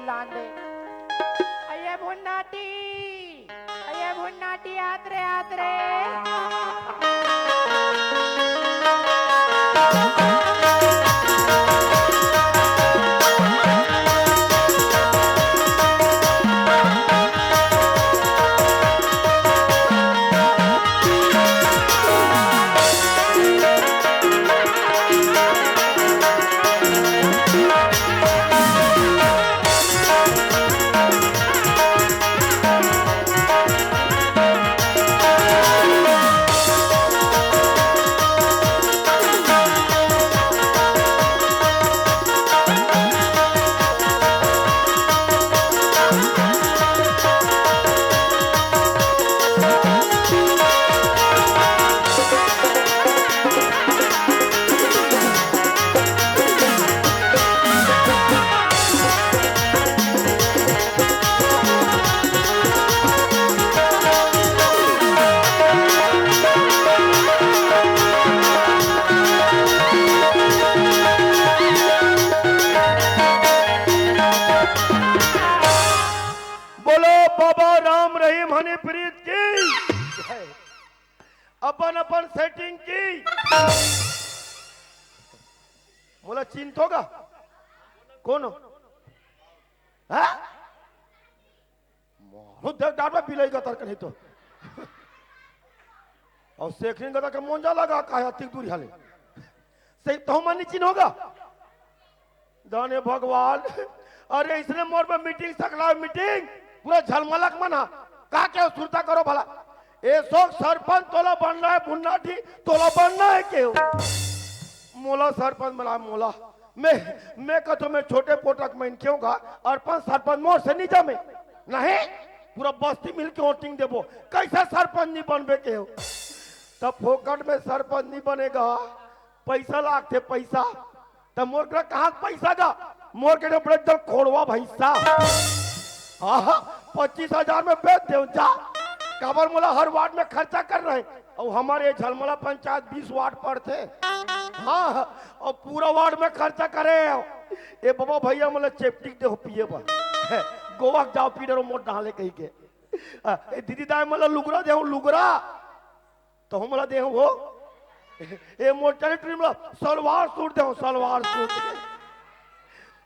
लांदे अये भुन्नाटी आत्रे आत्रे अपन अपन सेटिंग की बोला चिंत होगा कौन हो डाटा पिलेगा तर्क नहीं तो और सेखने का तक मोंजा लगा का है अतिक दूरी हाले से तो मन चिन्ह होगा दाने भगवान अरे इसने मोर पे मीटिंग सकला मीटिंग पूरा झलमलक मना का क्या सुरता करो भला ए सोक सरपंच तोला बनना है भुन्नाटी तोला बनना है क्यों मोला सरपंच बना मोला मैं कहता मैं छोटे पोटक में क्यों का अर्पण सरपंच मोर से नहीं जामे नहीं पूरा बस्ती मिल के वोटिंग देबो कैसा सरपंच नहीं बनबे के हो तब फोकट में सरपंच नहीं बनेगा पैसा लागते पैसा तब मोर का कहाँ पैसा जा मोर के बड़े एकदम खोड़वा भैंसा 25,000 में बेच दे जा काबर मोला हर वार्ड में खर्चा कर रहे और हमारे झलमला पंचायत 20 वार्ड पर थे हाँ और पूरा वार्ड में खर्चा करे ए बाबा भैया मोला चेप्टिक दे हो पिए बा गोवा जाओ पी डरो मोट डाले कहीं के ए दीदी दाई मोला लुगरा दे लुगरा तो हम मोला दे वो ए मोट चले ट्रिम सलवार सूट दे सलवार सूट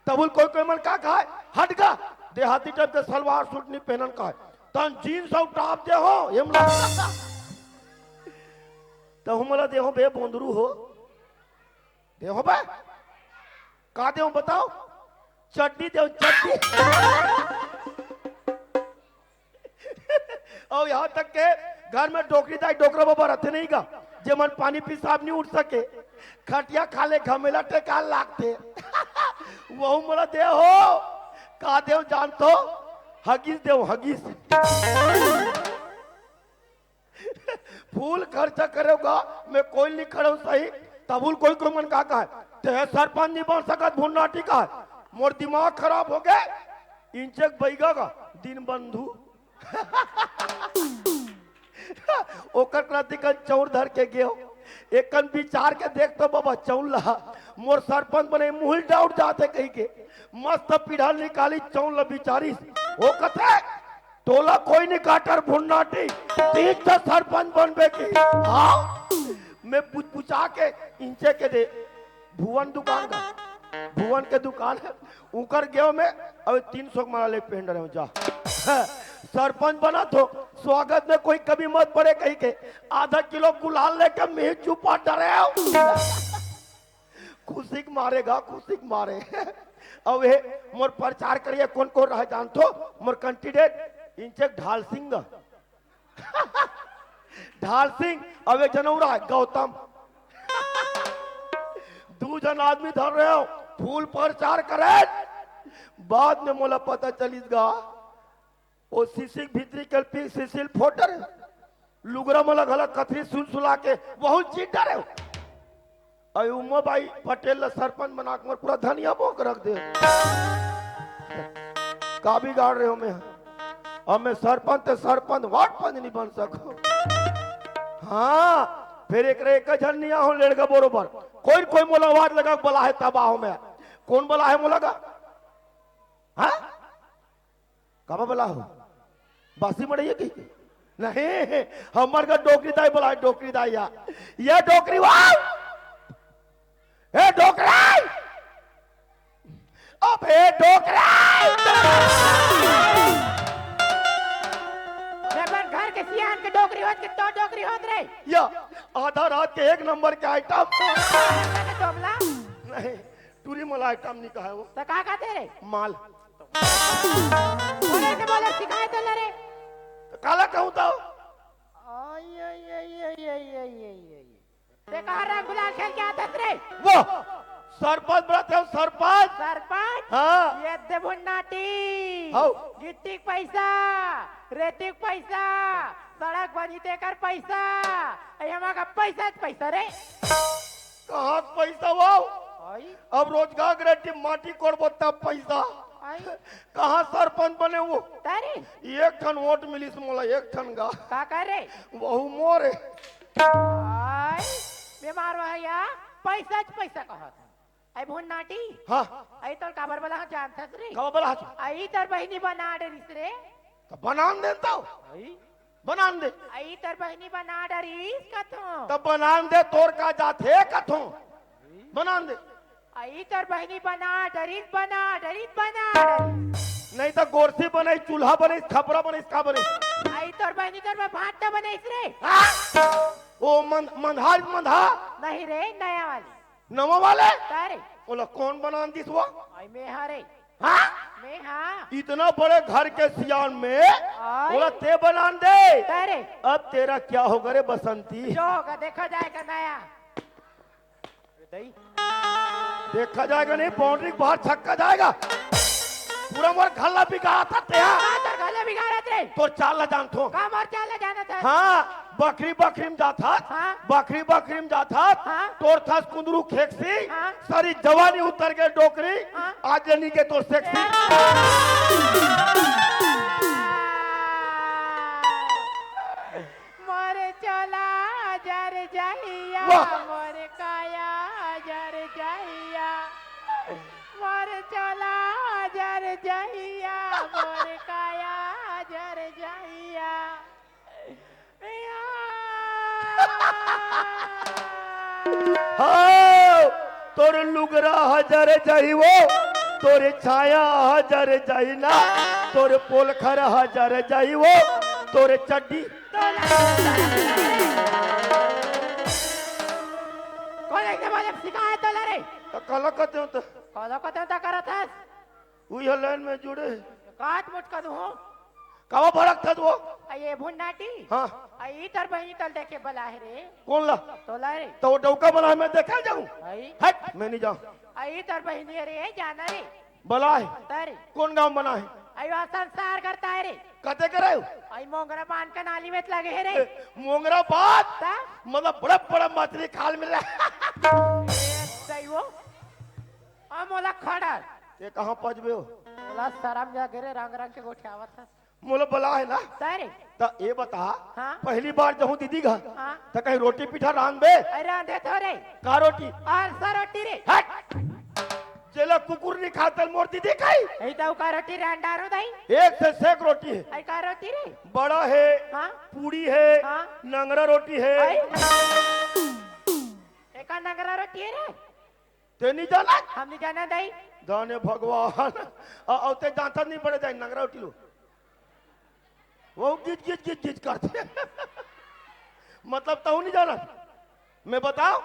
तबुल कोई कोई मन का खाए हट का देहाती टाइप के सलवार सूट नहीं पहनन का तन जीन्स और टॉप दे हो ये तो हमला दे हो बे बोंदरू हो दे हो बे का दे हो बताओ चटनी दे चटनी और यहाँ तक के घर में डोकरी दाई डोकरा बाबा रहते नहीं का जे मन पानी पेशाब नहीं उठ सके खटिया खाले घमेला टेका लागते वो मला दे हो का दे जान तो हगीस देव हगीस फूल खर्चा करेगा मैं कोई नहीं खड़ा सही तबुल कोई को मन का है ते सरपंच नहीं बन सकत भुन्नाटी का मोर दिमाग खराब हो गए इंचक बैगा का दिन बंधु ओकर क्रांतिकन चौर धर के गयो एकन विचार के देख तो बाबा चौल ला मोर सरपंच बने मुहिल डाउट जाते कहीं के मस्त पीढ़ा निकाली चौल बिचारी वो कथे टोला कोई नहीं काटर भुन्नाटी तीज तो सरपंच बनबे की हाँ मैं पूछा के इंचे के दे भुवन दुकान का भुवन के दुकान है उकर गयो में अब 300 माला ले पहन रहे हो जा सरपंच बना तो स्वागत में कोई कभी मत पड़े कहीं के आधा किलो गुलाल लेके मैं चुपा डरे खुशी मारेगा खुशी मारे अब हे मोर प्रचार करिए कौन कौन रह जान तो मोर कैंडिडेट इंचक ढाल सिंह ढाल सिंह अब एक जनौरा गौतम 2 जन आदमी धर रहे हो फूल प्रचार करे बाद में मोला पता चलीगा वो सिसिल भीतरी कल्पी सिसिल फोटर लुगरा मोला गला कथरी सुलसुला के बहुत चीटर है उमा भाई पटेल सरपंच बना कर पूरा धनिया बोक रख दे का बिगाड़ रहे हो मैं हमें सरपंच वार्ड पंच नहीं बन सको हाँ फिर एक झरनिया हो लेगा बरोबर कोई मोला वार्ड लगा बोला है तबाह में कौन बोला है मोला का हाँ कब बोला हो बासी मड़े की नहीं हमार का डोकरी दाई बोला डोकरी दाई या ये डोकरी वाह ए डोकरा अबे डोकरा जब घर के सियान के डोकरी होत के तो डोकरी होत रे या आधा रात के 1 नंबर के आइटम तोमला नहीं टूरी मला आइटम नहीं कहा है वो तो का कहते रे माल बोले सिखाए तो ले रे तो काला कहूँ तो आई आई आई आई आई आई आई ते कहा रंग गुलाल खेल के आते रे वो सरपंच बड़ा थे सरपंच सरपंच हाँ ये दे भुन्नाटी हाउ गिट्टी पैसा रेती पैसा सड़क बनी कर पैसा हमारा का पैसा पैसा रे कहाँ पैसा वो आई अब रोजगार गारंटी माटी कोड़बो तब पैसा आई कहाँ सरपंच बने वो तारे 1 टन वोट मिली मोला 1 टन का का करे वहू मोरे आई बीमार भैया पैसा पैसा कहत आई भुन्नाटी हाँ आई तो काबर वाला जानता रे कब बला आई तर बहिनी बना डरिस रे तो बनान दे तो आई बनान दे आई तर बहिनी बना डरिस कथो तब बनान दे तोर का जाते कथों बनान दे आई तर बहिनी बना डरिस नहीं तो गोरसी बने चूल्हा बने खपरा बने का बने आई तर बहिनी तर भात बनाइस रे ओ मंधार मंधा नहीं रे नया वाली नवा वाले तारे बोला कौन बनान दिस वो आई में हारे हाँ में हाँ इतना बड़े घर के सियान में आई बोला ते बनान दे तारे अब तेरा क्या होगा रे बसंती जो होगा देखा जाएगा नया देखा जाएगा नहीं बाउंड्री बाहर छक्का जाएगा पूरा मोर घल्ला बिगाड़ा था तेरा तर गले बिगाड़त रे तो चाल जान थो काम और चाले जाना था हाँ बकरी में जाता हाँ। बकरी में जाता हाँ। तोर था कुंदरू खेकसी हाँ। सारी जवानी उतर के डोकरी हाँ। आज जनी के तोर सेक्सी मोरे चला जर जाइया वाह। मोरे काया जर जाइया मोरे चला जर जाइया मोरे काया जर जाइया हाँ तोर लुगरा हजार जाई वो तोरे छाया हजार जाई ना तोरे पोलखर हजार जाई वो तोरे चड्डी कौन एक बोले सिखाए तो ले रे तो कल कहते हो तो कौन को तो करत है वही लाइन में जुड़े काट मुट कर दूं कवा भड़क था वो ये भुन्नाटी हाँ आई तर बहिनी तल देखे बला है रे कौन ला तो ला रे तो वो डौका बना है, मैं देखा जाऊं आई हट मैं नहीं जाऊं आई तर बहिनी रे जाना रे बला है तारे कौन गांव बना है आई वह संसार करता है रे कहते करे हो आई मोंगरा पान का नाली में लगे है रे मोंगरा बात ता मतलब बड़ा बड़ा मछली खाल मिल रहा सही वो आ मोला खड़ा ये कहाँ पजबे हो मोला शर्म जा गिरे रंग रंग के गोठियावा था मोला बला है ना तारे तो ये बता हाँ। पहली बार जहूँ दीदी घर हाँ तो कहीं रोटी पीठा रांग बे अरे रांधे थोड़े का रोटी और सरोटी रे हट जेला कुकुर नहीं खाता मोर दीदी खाई आई तो का रोटी रांडारो दाई एक से सेक रोटी है आई का रोटी रे बड़ा है हाँ पूड़ी है हाँ। नंगरा रोटी है आई एक नगरा रोटी है रे ते नहीं जाना हम नहीं जाना दाई दाने भगवान औते जानता नहीं पड़े जाए नंगरा रोटी लो वो गिज गिज गिज गिज करते मतलब तो नहीं जाना मैं बताओ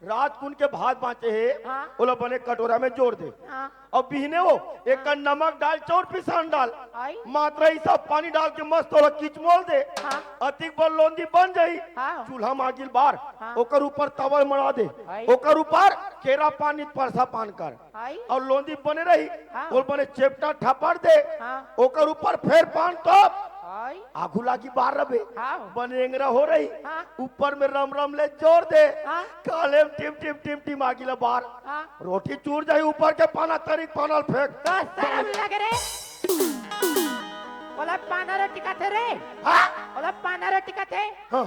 रात कुन के भात बांचे है हाँ। ओला बने कटोरा में जोड़ दे हाँ और बिहने वो एक का नमक डाल चौर पिसान डाल आई मात्रा ही सब पानी डाल के मस्त ओला किचमोल दे हाँ अतिक बल लोंदी बन जाई हाँ चूल्हा मागिल बार हाँ। ओकर ऊपर तवा मड़ा दे आई। ओकर ऊपर केरा पानी परसा पान कर आई और लोंदी बने रही हाँ। और बने चेपटा ठपार दे हाँ ओकर ऊपर फिर पान टॉप आई आगू लागी बार रबे हाँ बनेंगरा हो रही हाँ ऊपर में रम रम ले जोर दे हाँ काले में टिम टिम टिम टिम आगिला बार हाँ रोटी चूर जाई ऊपर के पाना तरीक पानल फेंक तो शर्म लगे रे बोला पाना रोटी का थे रे हाँ बोला पाना रोटी का थे हाँ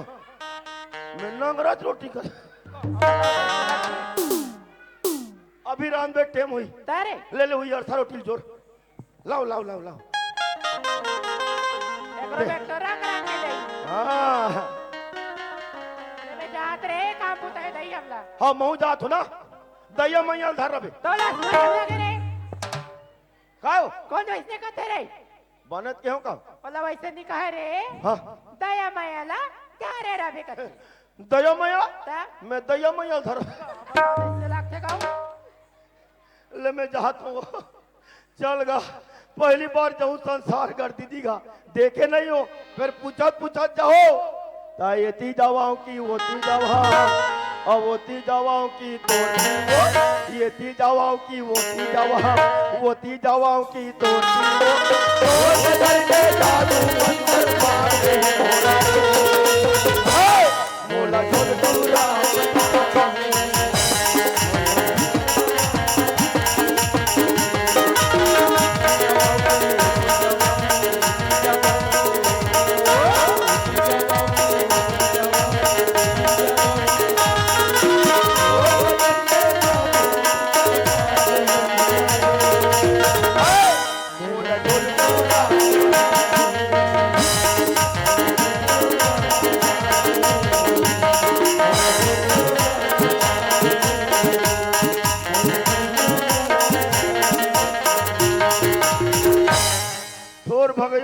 मैं नंगरच रोटी कर अभी रान बे टेम हुई तारे ले ले हुई अरसा रोटी जोर लाओ लाओ लाओ लाओ ओकरो बेट तो रंग रंग के दई हाँ मैं जात रे काम पुताए दई हमला हाँ महू जात हो ना दैया मैया धर रबे तो ला हमला के रे कायो कौन जो इसने कहते रे बनत के हो का बोला वैसे नहीं कहे रे हाँ दया मायाला क्या रे रबे कहते दैया मैया ता मैं दैया मैया धर इससे लागते कहूं ले मैं जात हूँ चल गा पहली बार जाऊँ संसार कर दीदी का देखे नहीं हो फिर पूछत जाओ ता येती जावाओं की होती जावा और होती जावाओं की तोड़ती येती जावाओं की होती जावाओं की तोड़ती मोला छोड़ दूरा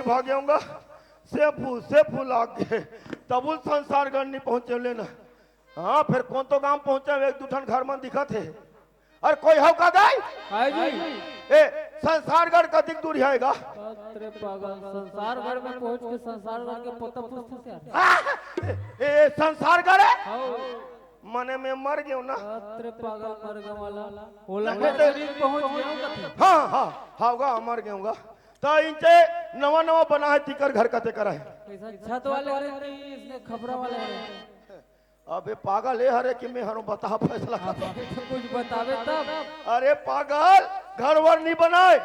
भाग्योंगा सेफू लाग गए तबुल संसार गण नहीं पहुंचे लेना हाँ फिर कौन तो गांव पहुंचे एक दूठन घर में दिखा थे और कोई हो का गाय ए संसारगढ़ का दिख दूर आएगा अरे पागल संसारगढ़ में पहुंच के संसारगढ़ के पोता पूछते से ए संसारगढ़ है मने में मर गयो ना अरे पागल मर गया वाला होला शरीर पहुंच गया हाँ हाँ हाउगा मर गयोगा तो इनसे नवा बना है तिकर घर का ते करा है ऐसा छत वाले अरे इसने खबरा वाले अरे अबे पागल है हरे कि मैं हरो बता फैसला कुछ बतावे तब अरे पागल घर वर नहीं बनाए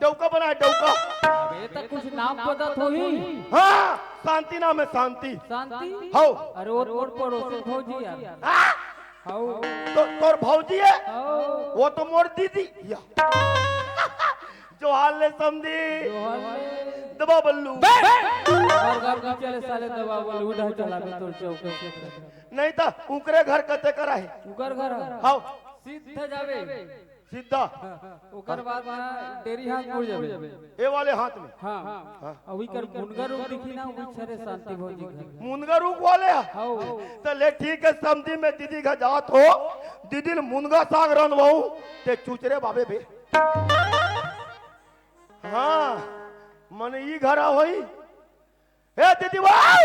डौका बनाए डौका अबे तक कुछ नाम पता तो ही हाँ शांति नाम है शांति शांति हो अरे और पड़ोसी भौजी यार हाउ तो तोर भौजी है हाउ वो तो मोर दीदी या जो हाल ले समझी दबा बल्लू और घर की चले साले दबा वाले उड़ा चला के तोड़ चौक नहीं था उकरे घर कते करा है उकर घर हाउ सीधे जावे सीधा ओकर बाद ना डेरी हाथ मुड़ जावे ए वाले हाथ में हां अभी कर मुनगर रूप दिखी ना उभी छरे शांति भौजी घर मुनगा रूप वाले हाउ तो ले ठीक है समझी में दीदी का जात हो दीदी ने मुनगा साग रन बहु ते चुचरे बाबे बे हाँ मन ई घर होई ए दीदी वाओ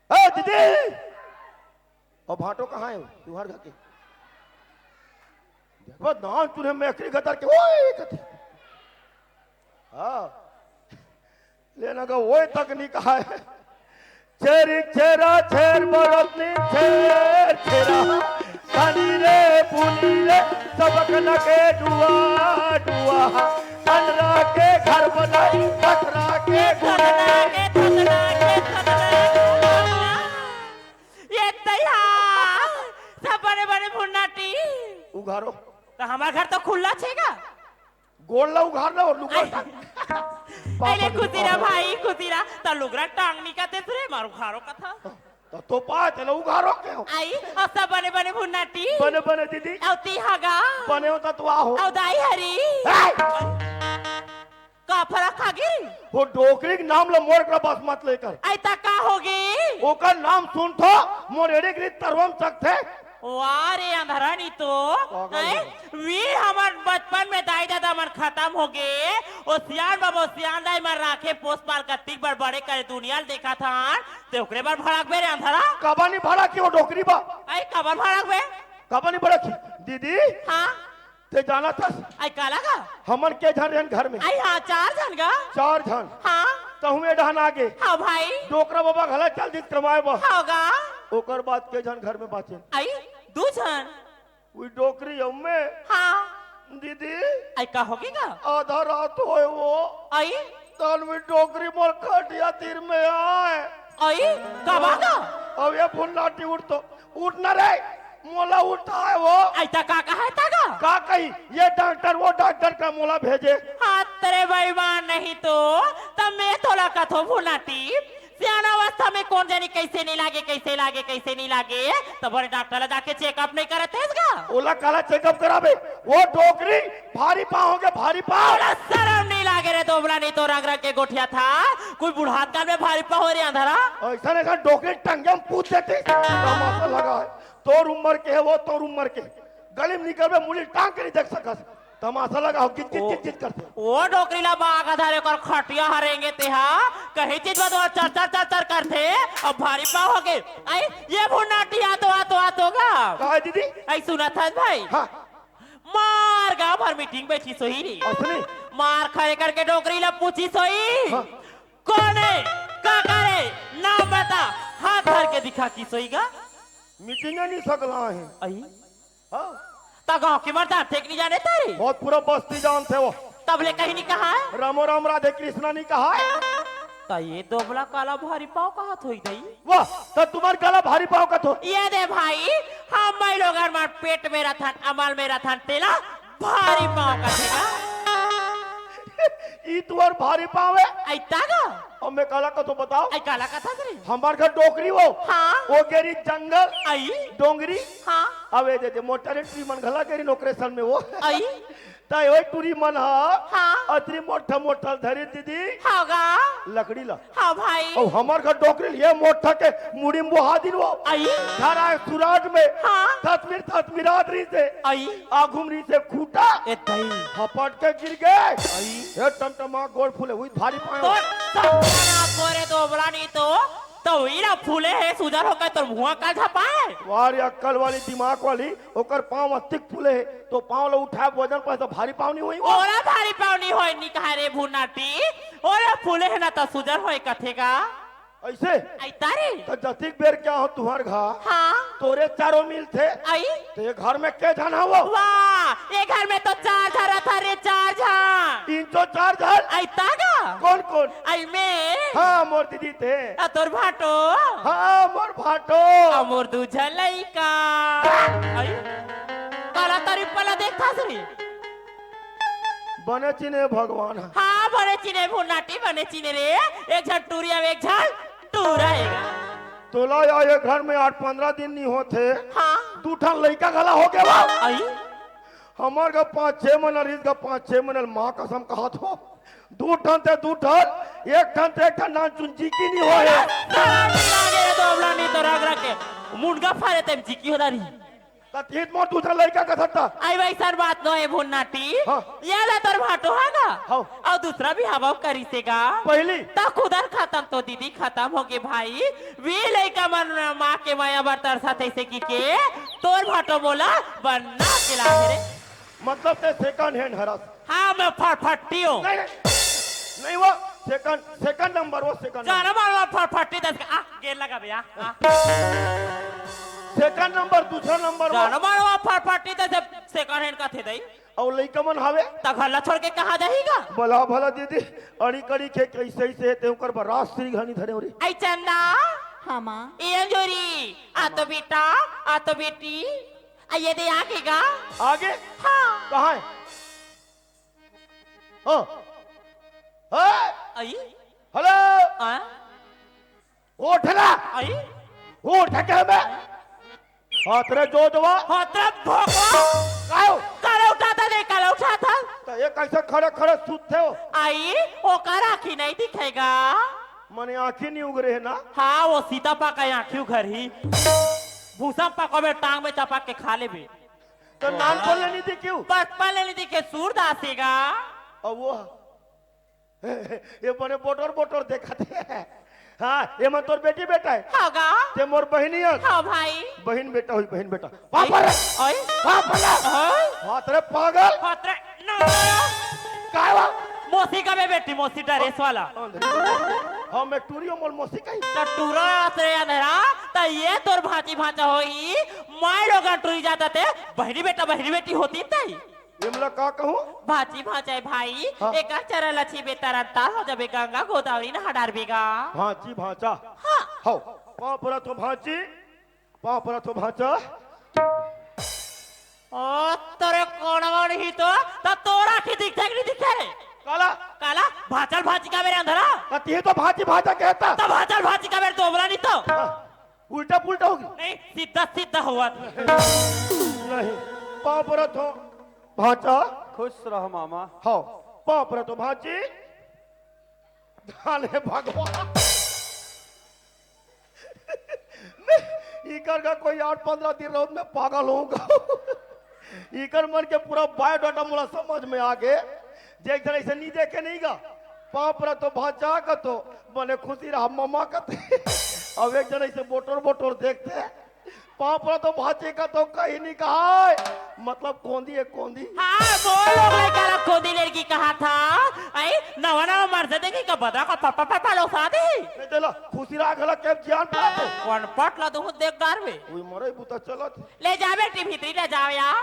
ए दीदी और भाटो कहाँ है तुहार घर के देखो नाम तूने मैकरी गतर के ओए कथे हाँ लेना का वो तकनीक है चेरी चेरा चेर बरतनी चेर चेरा कानी रे पुनी रे सबक नके डुआ डुआ अंदरा के घर बनाई पथरा के ये तैया सब बड़े बड़े भुन्नाटी उघारो तो हमारा घर तो खुला छेगा गोल ला उघार ला और लुका पहले खुशीरा भाई खुशीरा तो लुगरा टांगनी का तेरे मारो खारो का था तो पा चलो उघारो के हो आई और सब बने बने भुन्नाटी बने दीदी औती हगा बने होता तो आओ औ दाई हरी का फरक खागी वो डोकरी के नाम ला मोर का बस मत लेकर ऐता का होगी ओकर नाम सुन थो मोर एड़े के तरवम सकते वारे अंधरानी तो वीर हमार बचपन में दाई दादा मन खत्म हो गए और सियान बाबा सियान दाई मन राखे पोस पाल कत्तिक बार बड़े करे दुनिया देखा था तो ओकरे बार भड़क बे रे अंधरा कबानी भाड़ा की वो डोकरी बा आई कबर भड़क बे कबानी बड़ा की दीदी हाँ ते जाना था आई काला का हमन के झन रहन घर में आई हाँ 4 जन का 4 झन हाँ तो हुए डहन आगे हाँ भाई डोकरा बाबा घला चल दिख करवाए बा होगा ओकर बाद के झन घर में बाचे आई 2 जन वो डोकरी अम्मे हाँ दीदी आई का होगी का आधा रात होए वो आई तन में डोकरी मोर खटिया तीर में आए आई कब आगा अब ये फुल्लाटी उठ तो उठना रे मोला उठाए वो ऐसा का है तागा का कही ये डॉक्टर वो डॉक्टर का मोला भेजे हाँ तेरे बेईमान नहीं तो तब मैं थोड़ा कथो भुनाटी सियाना अवस्था में कौन जानी कैसे नहीं लागे कैसे नहीं लागे तो बड़े डॉक्टर जाके चेकअप नहीं करते इसका ओला काला चेकअप कराबे वो डोकरी भारी पाँव हो गया भारी पाँव बोला शर्म नहीं लागे रे दोबला नहीं तो रंग रंग के गोठिया था कोई बुढ़ात काल में भारी पाँव हो रही अंधारा ऐसा ऐसा डोकरी टंगे में पूछ देते तमाशा लगा है तोर उम्र के है वो तोर उम्र के गली में निकल में मुड़ी टांग के नहीं देख सकस तमाशा लगा हो किच करते वो डोकरीला बाग आधारे कर खटिया हरेंगे तेहा कहीं चीज बात चर करते अब भारी पाव हो गए आई ये भुनाटी आतो होगा कहा दीदी आई सुना था भाई हाँ मार गाँव भर मीटिंग बैठी सोई री असली मार खड़े करके डोकरीला पूछी सोई हाँ। कौन है का करे नाम बता हाथ धर के दिखा की सोईगा मीटिंग नहीं सकला है आई हाँ ता गाँव की मर्दा ठीक नहीं जाने तारी बहुत पूरा बस्ती जान थे वो तब ले कहीं नहीं कहा है रामो राम राधे कृष्णा नहीं कहा है ता ये दोबला काला भारी पाव कहा थोई गई वाह तो तुम्हारे गला भारी पाव का तो ये दे भाई हम मैं लोग मार पेट मेरा था अमल मेरा था तेला भारी पाव का थेगा ई तुम्हार भारी पाव है आई तागा अब मैं काला का तो बताओ आई काला का था रे हमार घर डोकरी वो हाँ वो गेरी जंगल आई डोंगरी हाँ अवे दे मोटर ट्री मन घला गेरी नौकरेशन में वो आई ताई ओए टूरी मन हाँ अतरी मोटा मोटा धरी दीदी होगा लकड़ी ला हाँ भाई और हमार घर डोकरी ये मोटा के मुड़ी में बहा दिन वो आई घर आए सुराज में हाँ तस्मीरात रही से आई आघुम रही से खूटा ए दई हपट के गिर गए ये टमटमा गोल फूले हुई भारी तो पाए सपना कोरे दोबला नहीं तो हीरा फूले है सुधर होकर तो मुंह का झपाए वारी अक्कल वाली दिमाग वाली ओकर पांव अस्तिक फूले है तो पांव लो उठाए वजन पर तो भारी पांव नहीं हुई ओरा भारी पावनी होय नी कहा रे भुनाटी ओरा फूले है ना तो सुधर होय कथेगा ऐसे आई तारी तो जतिक बेर क्या हो तुम्हार घर हाँ तोरे चारों मिल थे आई तो ये घर में के जाना वो वाह ये घर में तो चार झरा था रे चार झा 304 घर आई तागा कौन कौन आई में हाँ मोर दीदी थे तोर भाटो हाँ मोर भाटो मोर दूझा लइका आई काला तारी पला देखा सरी बने चिने भगवान हाँ बने चिने भुनाटी बने चिने रे एक झट टूरिया एक झट टूराएगा तोला या ये घर में 8-15 दिन नहीं होते हाँ 2 ठन लड़का गला हो गया बा आई हमार का 5-6 मनल रीत का 5-6 मनल माँ कसम कहा तो 2 ठन ते 2 ठन एक ठन ना चुंची की नहीं हो है लागे रे दोबला नहीं तो रग रग के मुंडगा फारे तेम जिकी हो दारी ततीत मोर दूसरा लड़का का सत्ता आई भाई सर बात नो है भुन्नाटी हाँ। ये ला तोर भाटो हागा हाँ। और दूसरा भी हवा करी सेगा पहली ता खुदर खत्म तो दीदी खत्म हो गए भाई वी लड़का मन माँ के माया बर्तर साथ ऐसे की के तोर भाटो बोला बनना खिला रे मतलब ते सेकंड हैंड हरस हाँ मैं फटफटी हूँ नहीं वो सेकंड नंबर वो सेकंड जाना मारो फटफटी दस का गेर लगा भैया सेकंड नंबर दूसरा नंबर जाना मारो फटफटी दस सेकंड हैंड का थे दई और लड़का मन हावे तखला छोड़ के कहाँ जाएगा भला भला दीदी अड़ी कड़ी के कैसे से ते ओकर बरात श्री घनी धरे ओरी आई चंदा हाँ माँ ये जोरी आ तो बेटा आ तो बेटी आ ये दे आगेगा आगे हाँ कहाँ है हाँ हाँ आई हेलो आ उठला आई उठ के मैं हाथ रे जो दवा होता भोको कायो काला उठाता दे काला उठाता तो ये कैसे खड़े खड़े सूते हो आई वो कर आँखी नहीं दिखेगा मने आंखें नहीं उगरे है ना हाँ वो सीता पा का आँखियों घर ही भूसा पको में टांग में चपा के खा ले बे तो नाम खोल लेनी थी क्यों बचपन लेनी दिखे सूर दासेगा अब वो ये बने बोटर देखाते हैं हाँ ये मैं तोर बेटी बेटा है होगा ते मोर बहनी है हाँ भाई बहन बेटा हुई बहन बेटा पापा रे ओए पापा रे ओए हाथ रे पागल होता काय हुआ मोसी का बेटी मोसी ड्रेस वाला हाँ मैं टूरियो मोल मोसी कही टूरा से अंधेरा तो ये तोर भांची भांचा होई माय लोग टूरी जाता थे बहनी बेटी होती तई इमला का कहूँ भांची भांचा भाई हाँ। एक चरा लच्छी बेतारा तार हो जाबे गंगा गोदावरी न हडार बेगा भांची भांचा हाँ हो पाँव पर तो भांची पाँव पर तो भांचा ओ तोरे कोण ही तो तोरा की दिखे नहीं दिखे रे काला भाचल भाची का मेरे अंधरा कती है तो भाजी भाजा कहता तो भाचल भाची का मेरे दोबरा नहीं तो उल्टा पुल्टा होगी नहीं सीधा सीधा हुआ नहीं पाँव पर हो भाचा खुश रहो मामा। हाँ पाँव पर तो भाजी धाने भगवान इकर का कोई 8-15 दिन रोज में पागल होगा इकर मन के पूरा बायोडाटा मुला समझ में आ गए जे एक ऐसे नहीं देखे नहीं गा पाँव पर तो भाचा का तो बने खुशी रहा मम्मा का अब एक जन ऐसे बोटोर बोटोर देखते पाँव पर तो भाचे का तो कहीं नहीं कहा है। मतलब कोंदी है कोंदी हाँ वो लोग लड़का खोदी लड़की कहा था आई नवा नवा मर्द देखी का बदरा का पापा पापा लोग शादी नहीं देला खुशी रहा गला के जान पाते कौन पटला तो देख गार में ओई मरे बुता चलत ले जा बेटी भीतरी ले जाओ यार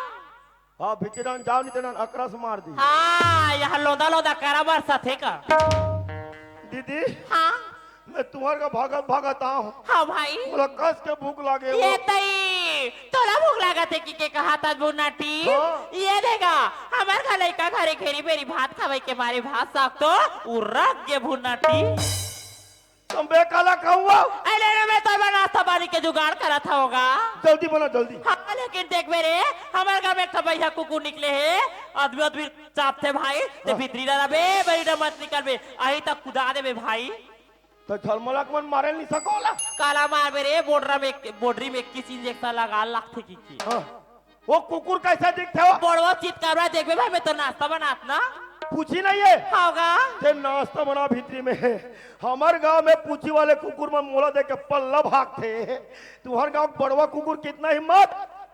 हाँ भिचरान जाओ नहीं देना अकरस मार दी हाँ यहाँ लोदा लोदा कराबर साथे का दीदी हाँ मैं तुम्हारे का भागत भागत हूँ हाँ भाई बोला कस के भूख लागे ये तई तोला भूख लगा थे कि कहा था बुनाटी हाँ। ये देगा हमार का लड़का घरे खेरी बेरी भात खावे के मारे भात साग तो उरक के भुनाटी तुम बेकाला कहूँगा अरे मैं तो नाश्ता पानी के जुगाड़ करा था होगा जल्दी बना जल्दी हाँ लेकिन देख मेरे हमारे घर में एक भैया कुकुर निकले है आदमी आदमी चापते भाई ते भीतरी डाला बे बड़ी मत निकल बे अही तक कुदा दे बे भाई तो झलमला के मन मारे नहीं सकोला काला मार मेरे बोडरी में 21 इंजेक्शन लगा लाख थे की हाँ। वो कुकुर कैसा दिखते हो बड़वा चित कर रहा है देख बे भाई मैं तो नाश्ता बनात ना पूछी नहीं है होगा ते नाश्ता बना भीतरी में है हमारे गांव में पूछी वाले कुकुर में मोला दे के पल्ला भागते तुम्हारे गांव बड़वा कुकुर कितना हिम्मत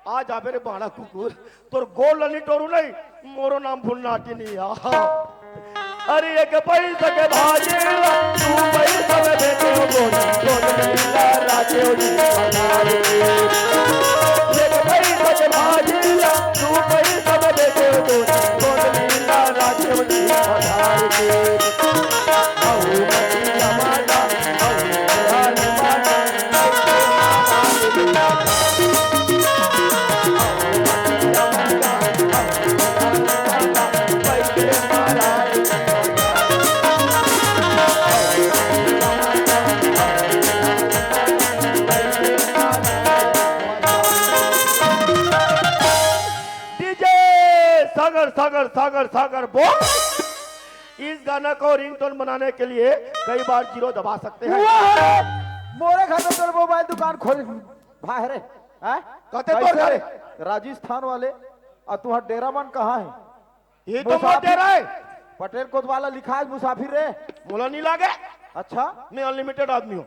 आ जा मेरे बाड़ा कुकुर तोर गोल लली टोरू नहीं मोरो नाम भूलना की नहीं अरे एक पैसा के भाजी तू पैसा में देते हो गोल राजे हो जी एक पैसा के भाजी तू पैसा में देते हो गोल राजे हो जी सागर सागर सागर सागर बोल इस गाना को रिंगटोन बनाने के लिए कई बार जीरो दबा सकते हैं मोरे घर में मोबाइल दुकान खोल भाई रे कहते तो घरे राजस्थान वाले और तुम्हारा डेरा मन कहाँ है ये तो मत दे रहा है पटेल कोतवाला लिखा है मुसाफिर रे मोला नहीं लागे अच्छा मैं अनलिमिटेड आदमी हूँ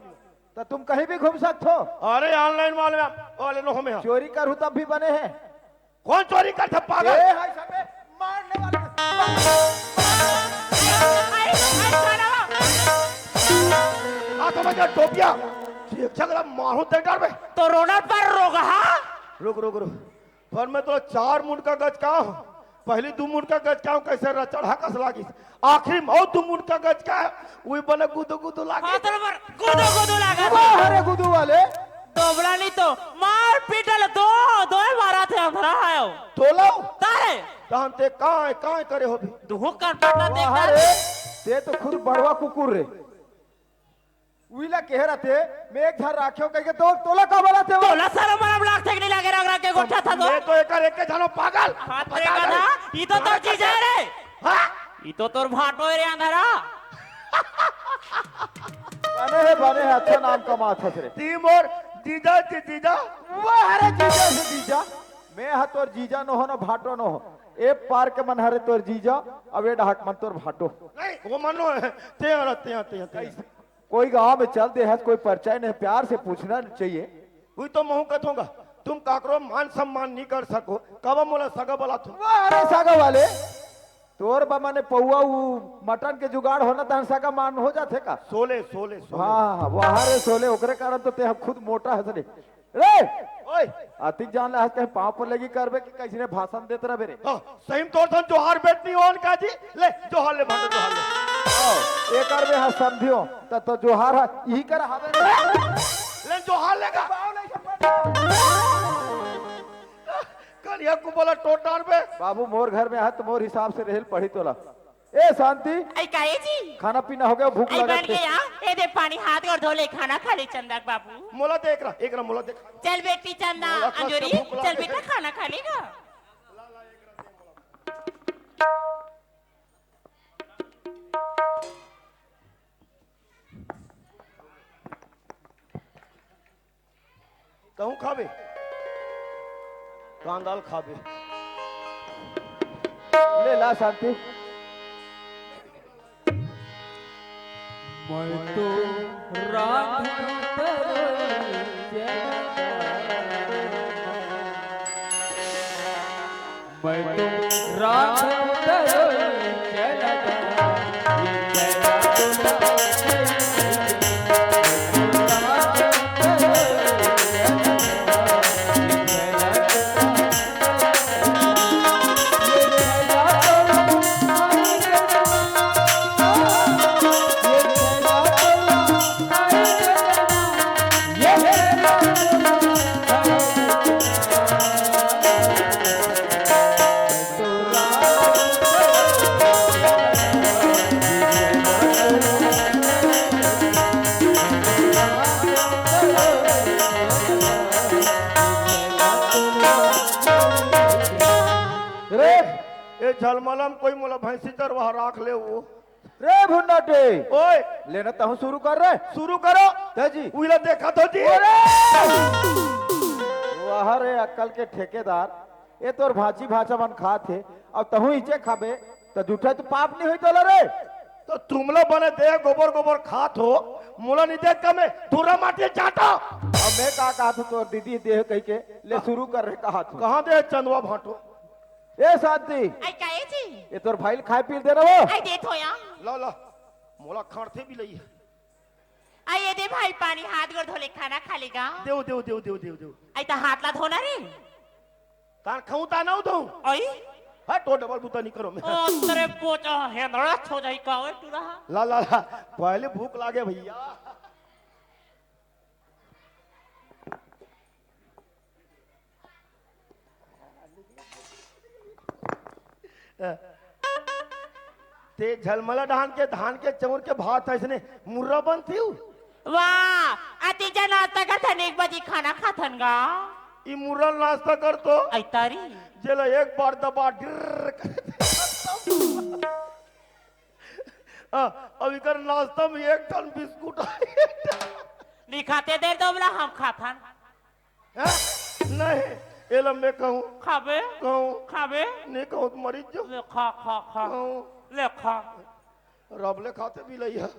तो तुम कहीं भी घूम सकते हो अरे ऑनलाइन वाले नो हमें चोरी करूँ तब भी बने हैं कौन चोरी करता पागल ए हाय सबे मारने वाले तो मैं टोपिया झगड़ा मारू दे डर में तो रोना पर रोगा रुक रुक रुक पर मैं तो 4 मुंड का गज का हूँ पहली 2 मुंड का गज का हूँ कैसे चढ़ा कस लागी आखिरी में और 2 मुंड का गज का है वही बने गुदो गुदो लागे गुदो गुदो लगा अरे गुदू वाले दोबड़ा नहीं तो मार पीटल दो मारा थे अंधरा है तोलो तारे तहन ते काय करे हो भी दुहु कर पटना देख अरे ते तो खुद बड़वा कुकुर रे उइला कह रहा थे मैं एक घर राखियो कह के तो तोला का बोला थे वो तोला सारा मरम लाख थे नहीं लगे रग के गोठा था तो मैं तो एक जानो पागल हाथ रे गधा ई तो तोर चीज है रे हां ई तो तोर भाटो रे अंधरा बने है अच्छा नाम कमा था रे टीम और जीजा वाह अरे जीजा से जीजा मैं हा तोर जीजा न हो ना भाटो न हो ए पार के मन हरे तोर जीजा अब ए ढाक मन तोर भाटो नहीं वो मनो है ते कोई गांव में चल दे है कोई परिचय नहीं प्यार से पूछना चाहिए वही तो महू कथूंगा तुम काकरो मान सम्मान नहीं कर सको कब मोला सगा बोला तुम वाह अरे सागा वाले तोर बमा ने पौआ मटन के जुगाड़ होना तहन सागा मान हो जाते का सोले हाँ वहां रे सोले ओकरे कारण तो ते खुद मोटा है रे रे ओए अतिक जान ले कहीं पांव पर लगी करबे कि कैसे ने भाषण देते रहे रे हां सही तोर सन जोहार बेटनी ओन का जी ले जोहार ले भांडो जोहार ले ए करबे हां समझियो तो जोहार है यही कर हवे ले जोहार लेगा कलिया को बोला टोटार पे बाबू मोर घर में है तो मोर हिसाब से रहल पढ़ी तोला ए शांति, आई काहे जी खाना पीना हो गया, भूख आई लगा बन गया ए दे पानी हाथ और धो ले खाना खा ले चंदा बाबू मोला देख रहा एक रहा मोला देख चल बेटी चंदा मोला खा के अंजोरी भूख लगा चल है। बेटा खाना खा लेगा कहूँ खाबे कान दाल खाबे ले ला शांति। मैं तो रांधूं मैं तो रे ए झलमलम कोई मोला भैंसी चरवाहा राख ले वो रे भुन्नाटे, ओए लेना तहु शुरू कर रे। शुरू करो तेजी उइला देखा तो जी वाह रे अक्कल के ठेकेदार, ये तोर भाची भाचा मन खा थे, अब तहु इचे खाबे तो झूठा तो पाप नहीं होई तोला रे। तो तुमला बने दे गोबर गोबर खात हो मोला नहीं देख का मैं धुरा माटी चाटा अब मैं का कहा था तोर दीदी देह कह के ले शुरू कर रे कहा था। कहाँ दे चंदवा भाटो ए शांति, आई काहे जी ये तोर भाई खाए पी दे रहा वो। आई दे थोया ला ला मोला खाड़ते भी लई है आई ये दे भाई पानी हाथ और धो ले खाना खा लेगा देव देव देव देव देव देव आई तो हाथ ला धोना रे तार खाऊं ता ना दो आई हाँ तो डबल बुता नहीं करो मैं ओ तेरे पोचा हेंदरा छो जाई का ओए तू रहा ला ला ला पहले भूख लागे भैया ते झलमला धान के चौर के भात ऐसने मुर्रा बनती हूँ वाह अतीजा नाश्ता का थन 1 बजे खाना खाथन गा ई मुर्रा नाश्ता कर तो आई तारी जेला एक बार दबा डिर अब इकर नाश्ता में 1 टन बिस्कुट दिखाते देर दो बोला हम खाथन नहीं ये लम्बे कहूँ खाबे खाबे नहीं कहूँ तो मरीज जो ले खा खा खा कहूँ ले खा रबले खाते भी लई है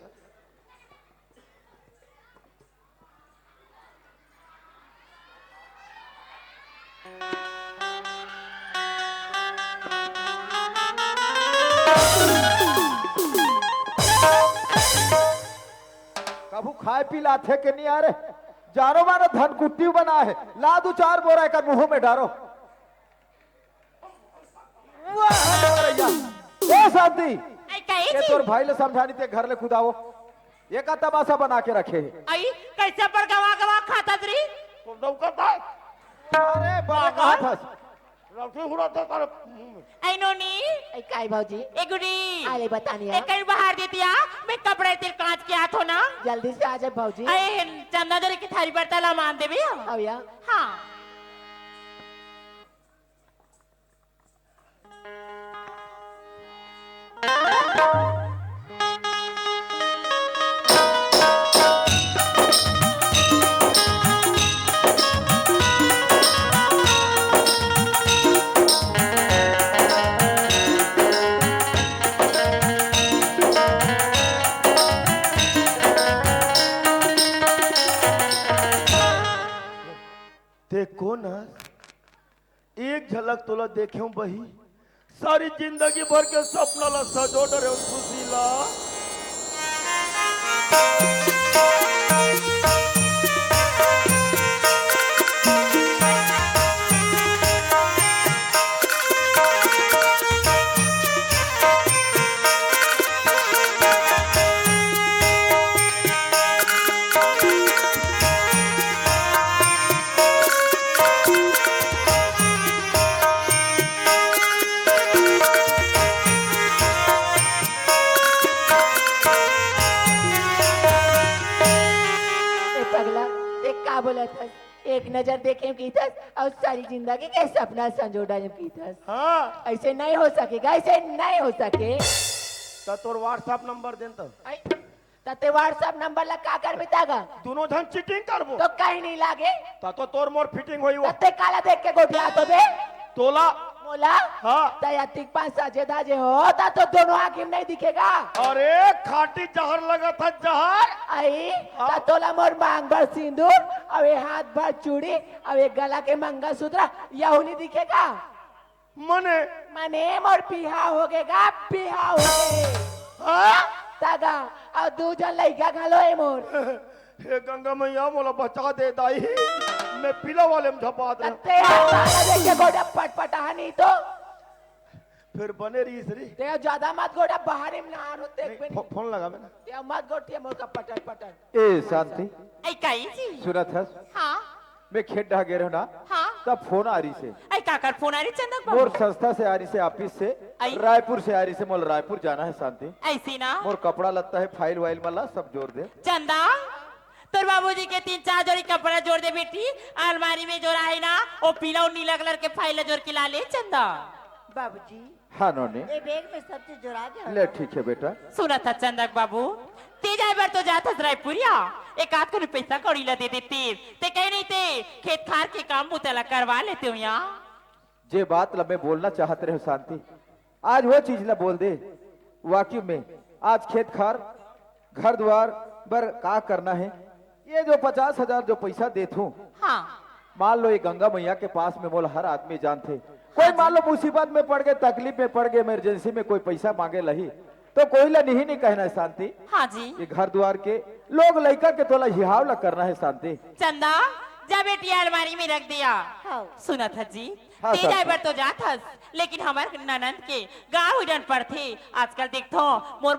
कभू खाए पी लाथे के नहीं आ रे, जारो मारो धन कुट्टी बना है, ला दू 4 बोरा का मुंह में डारो। वाह ए शांति, आई काहे ये जी तोर भाई ले समझानी ते घर ले खुदाओ, ये का तमाशा बना के रखे है। आई कैसे पर गवा गवा खाता री तो दौका था अरे बड़ा कहा था रखे हुआ था तारे मुंह में आई नोनी आई काय भाजी ए गुडी आले बतानी ए कहीं बाहर दे दिया मैं कपड़े तेरे कांच के हाथ हो ना जल्दी से आ जाए भाजी अरे चंदा जरे की थारी बर्तन ला मान दे भैया अब या हाँ देखो ना एक झलक तोला देखे हूं बही सारी जिंदगी भर के सपना ला सजो डरे खुशी ला नजर देखे की थस और सारी जिंदगी के सपना संजोड़ा की थस। हाँ ऐसे नहीं हो सकेगा, ऐसे नहीं हो सके। तो तोर व्हाट्सएप नंबर देन तो आई, तते व्हाट्सएप नंबर ला का कर बितागा दोनों जन चीटिंग करबो तो कहीं नहीं लागे। तो तोर मोर फिटिंग होई वो तते काला देख के गोठिया तो बे तोला मोला हाँ तया तिक पांच साजे दाजे हो ता तो दोनों आँखें नहीं दिखेगा। अरे खाटी जहर लगा था जहर आई ता तोला मोर मांग भर सिंदूर और ये हाथ भर चूड़ी और ये गला के मंगलसूत्र यहू नहीं दिखेगा। मने मने मोर पिहा हो गएगा, पिहा हो गए हाँ तागा और दू जन लइका घालो है मोर। हे गंगा मैया मोला बचा दे दाई मैं पीला वाले में झपा दे तते काला देख के गोड़ा पटपटा नहीं तो फिर बने रही सरी ते ज्यादा मत गोड़ा बाहर में ना होते एक मिनट फोन लगा मैंने ते मत गोटिया मोर का पटन पटन। ए शांति ऐ काई जी सुनत हस हाँ मैं खेत ढा गे ना हाँ तब फोन आ रही से ऐ काकर फोन आ रही चंदक मोर बाबू संस्था से आ रही से ऑफिस से आई। रायपुर से आ रही से मोल रायपुर जाना है शांति। ऐसी ना मोर कपड़ा लगता है फाइल वाइल वाला सब जोड़ दे। चंदा तोर बाबूजी के 3-4 जोड़ी कपड़ा जोड़ दे बेटी, अलमारी में जोड़ा है ना वो पीला और नीला कलर के फाइल जोड़ के ला ले चंदा। बाबूजी हाँ नोनी ये बैग में सब चीज जोड़ा दे। ले ठीक है बेटा। सुना था चंदक बाबू ते जाए बार तो जाता रायपुरिया एक आध को पैसा कौड़ी ला दे देते ते कहीं नहीं थे खेत खार के काम मुतला करवा लेते हो यहाँ। जे बात ला मैं बोलना चाहते रहे शांति आज वो चीज ला बोल दे। वाकई में आज खेत खार घर द्वार बर का करना है। ये जो 50,000 जो पैसा देत हूँ हाँ मान लो ये गंगा मैया के पास में मोल हर आदमी जानते कोई मान लो मुसीबत में पड़ गए तकलीफ में पड़ गए इमरजेंसी में कोई पैसा मांगे लही तो कोई ला नहीं कहना है शांति। हाँ जी ये घर द्वार के लोग लड़का के तोला हिहाव ला करना है शांति। चंदा जा बेटी अलमारी में रख दिया। हाँ। सुना था जी हाँ, ते सर। जाए बार तो जात हस लेकिन हमारे ननद के गाँव उड़न पर थे आजकल देखो मोर